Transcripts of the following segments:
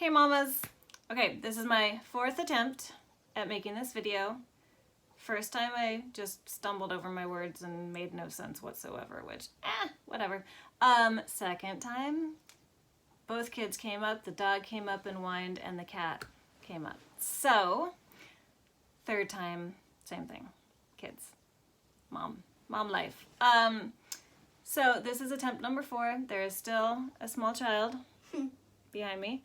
Hey mamas! Okay, this is my 4th attempt at making this video. First time I just stumbled over my words and made no sense whatsoever, which, whatever. Second time, both kids came up, the dog came up and whined, and the cat came up. So, third time, same thing. Kids. Mom life. So this is attempt number 4. There is still a small child behind me.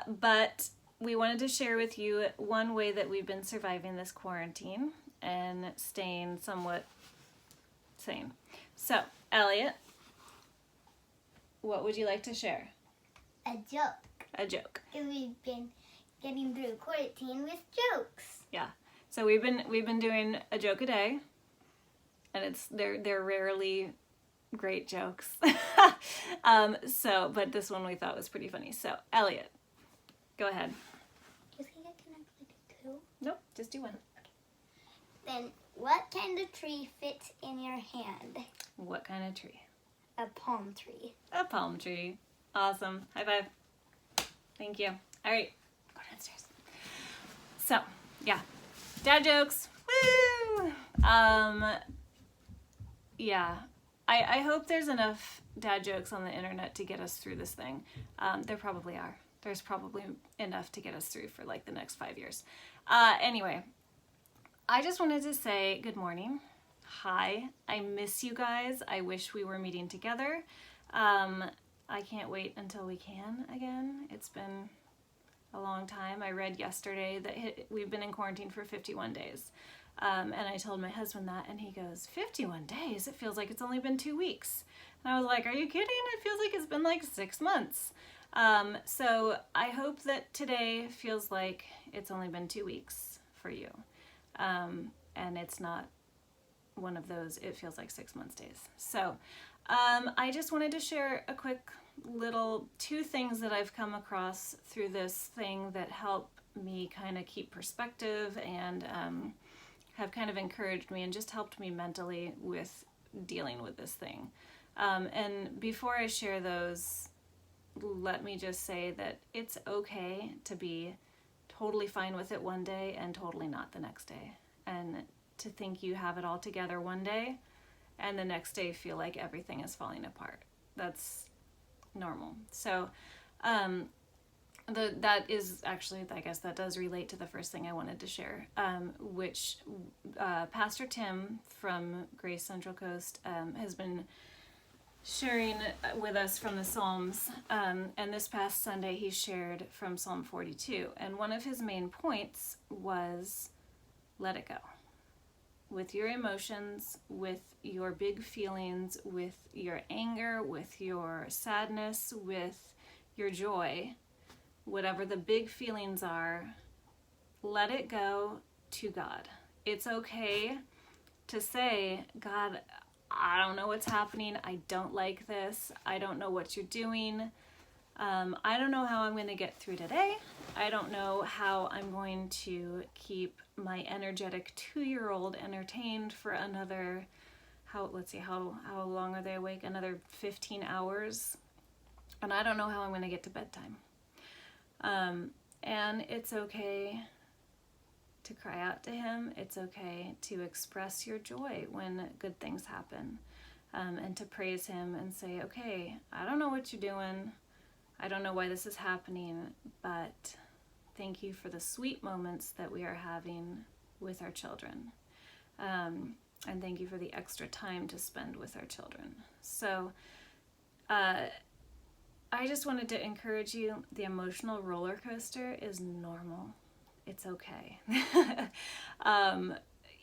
But we wanted to share with you one way that we've been surviving this quarantine and staying somewhat sane. So, Elliot, what would you like to share? A joke. A joke. Because we've been getting through quarantine with jokes. Yeah. So we've been doing a joke a day, and they're rarely great jokes. But this one we thought was pretty funny. So, Elliot, go ahead. Do you think I can actually do 2? Nope, just do one. Then, what kind of tree fits in your hand? What kind of tree? A palm tree. A palm tree. Awesome. High five. Thank you. All right, go downstairs. So, yeah, dad jokes. Woo! Yeah. I hope there's enough dad jokes on the internet to get us through this thing. There probably are. There's probably enough to get us through for like the next 5 years. Anyway, I just wanted to say good morning. Hi. I miss you guys. I wish we were meeting together. I can't wait until we can again. It's been a long time. I read yesterday that we've been in quarantine for 51 days. And I told my husband that, and he goes, 51 days? It feels like it's only been 2 weeks. And I was like, are you kidding? It feels like it's been like 6 months. So I hope that today feels like it's only been 2 weeks for you. And it's not one of those, it feels like 6 months days. So I just wanted to share a quick little 2 things that I've come across through this thing that help me kind of keep perspective and have kind of encouraged me and just helped me mentally with dealing with this thing. And before I share those, let me just say that it's okay to be totally fine with it one day and totally not the next day. And to think you have it all together one day and the next day feel like everything is falling apart. That's normal. So that is actually, I guess that does relate to the first thing I wanted to share, which Pastor Tim from Grace Central Coast has been sharing with us from the Psalms. And this past Sunday he shared from Psalm 42. And one of his main points was let it go. With your emotions, with your big feelings, with your anger, with your sadness, with your joy, whatever the big feelings are, let it go to God. It's okay to say, God, I don't know what's happening. I don't like this. I don't know what you're doing. I don't know how I'm going to get through today. I don't know how I'm going to keep my energetic 2-year-old entertained for another, how long are they awake? Another 15 hours. And I don't know how I'm going to get to bedtime. And it's okay to cry out to him. It's okay to express your joy when good things happen, and to praise him and say, okay, I don't know what you're doing. I don't know why this is happening, but thank you for the sweet moments that we are having with our children. And thank you for the extra time to spend with our children. So, I just wanted to encourage you, the emotional roller coaster is normal. It's okay.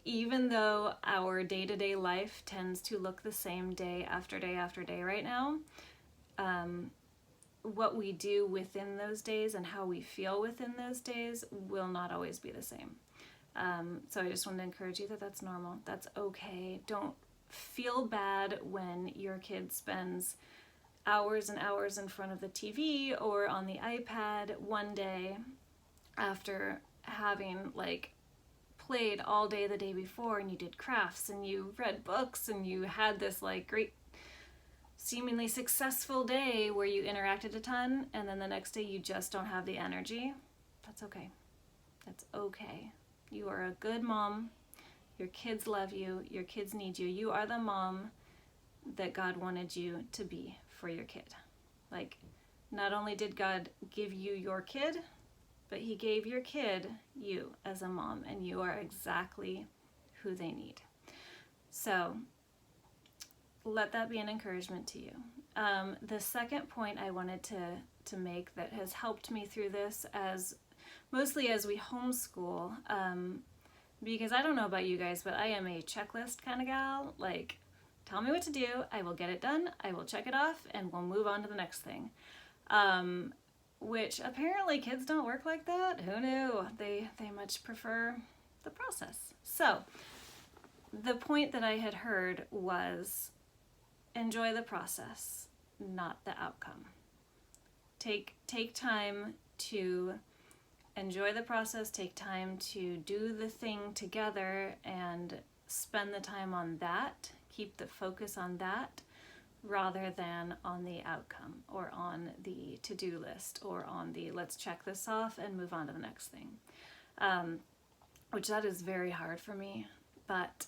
Even though our day-to-day life tends to look the same day after day after day right now, what we do within those days and how we feel within those days will not always be the same. So I just want to encourage you that that's normal. That's okay. Don't feel bad when your kid spends hours and hours in front of the TV or on the iPad one day after having played all day the day before, and you did crafts and you read books and you had this great seemingly successful day where you interacted a ton and then the next day you just don't have the energy, that's okay. That's okay. You are a good mom. Your kids love you. Your kids need you. You are the mom that God wanted you to be for your kid. Like, not only did God give you your kid, but he gave your kid you as a mom, and you are exactly who they need. So let that be an encouragement to you. The second point I wanted to make that has helped me through this, mostly as we homeschool, because I don't know about you guys, but I am a checklist kind of gal. Like, tell me what to do, I will get it done, I will check it off, and we'll move on to the next thing. Which apparently kids don't work like that. Who knew? They much prefer the process. So the point that I had heard was enjoy the process, not the outcome. Take time to enjoy the process, take time to do the thing together and spend the time on that. Keep the focus on that rather than on the outcome or on the to-do list or on the let's check this off and move on to the next thing. Which that is very hard for me, but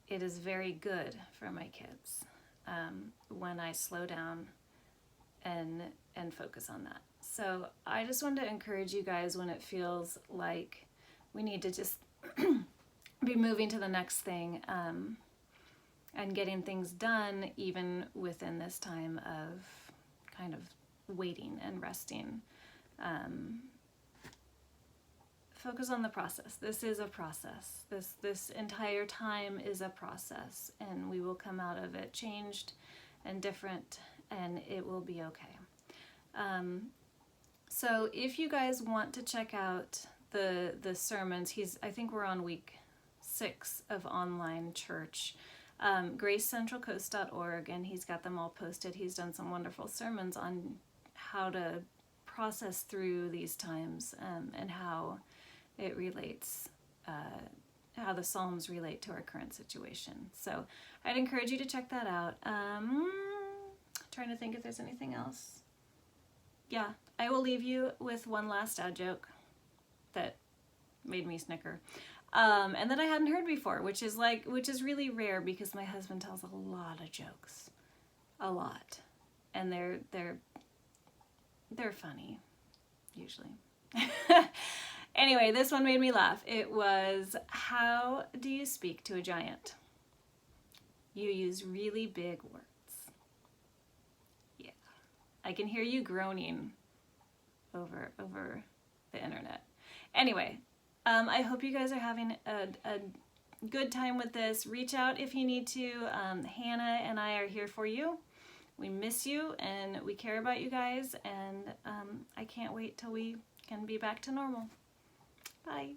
it is very good for my kids when I slow down and focus on that. So I just wanted to encourage you guys when it feels like we need to just be moving to the next thing and getting things done even within this time of kind of waiting and resting. Focus on the process. This is a process. This entire time is a process, and we will come out of it changed and different, and it will be okay. So if you guys want to check out the sermons, I think we're on week 6 of online church. GraceCentralCoast.org, and he's got them all posted. He's done some wonderful sermons on how to process through these times and how it relates, how the Psalms relate to our current situation. So I'd encourage you to check that out. Trying to think if there's anything else. Yeah, I will leave you with one last dad joke that made me snicker. And that I hadn't heard before, which is really rare because my husband tells a lot of jokes, a lot, and they're funny, usually. Anyway, this one made me laugh. It was, how do you speak to a giant? You use really big words. Yeah, I can hear you groaning over the internet. Anyway. I hope you guys are having a good time with this. Reach out if you need to. Hannah and I are here for you. We miss you and we care about you guys, and I can't wait till we can be back to normal. Bye.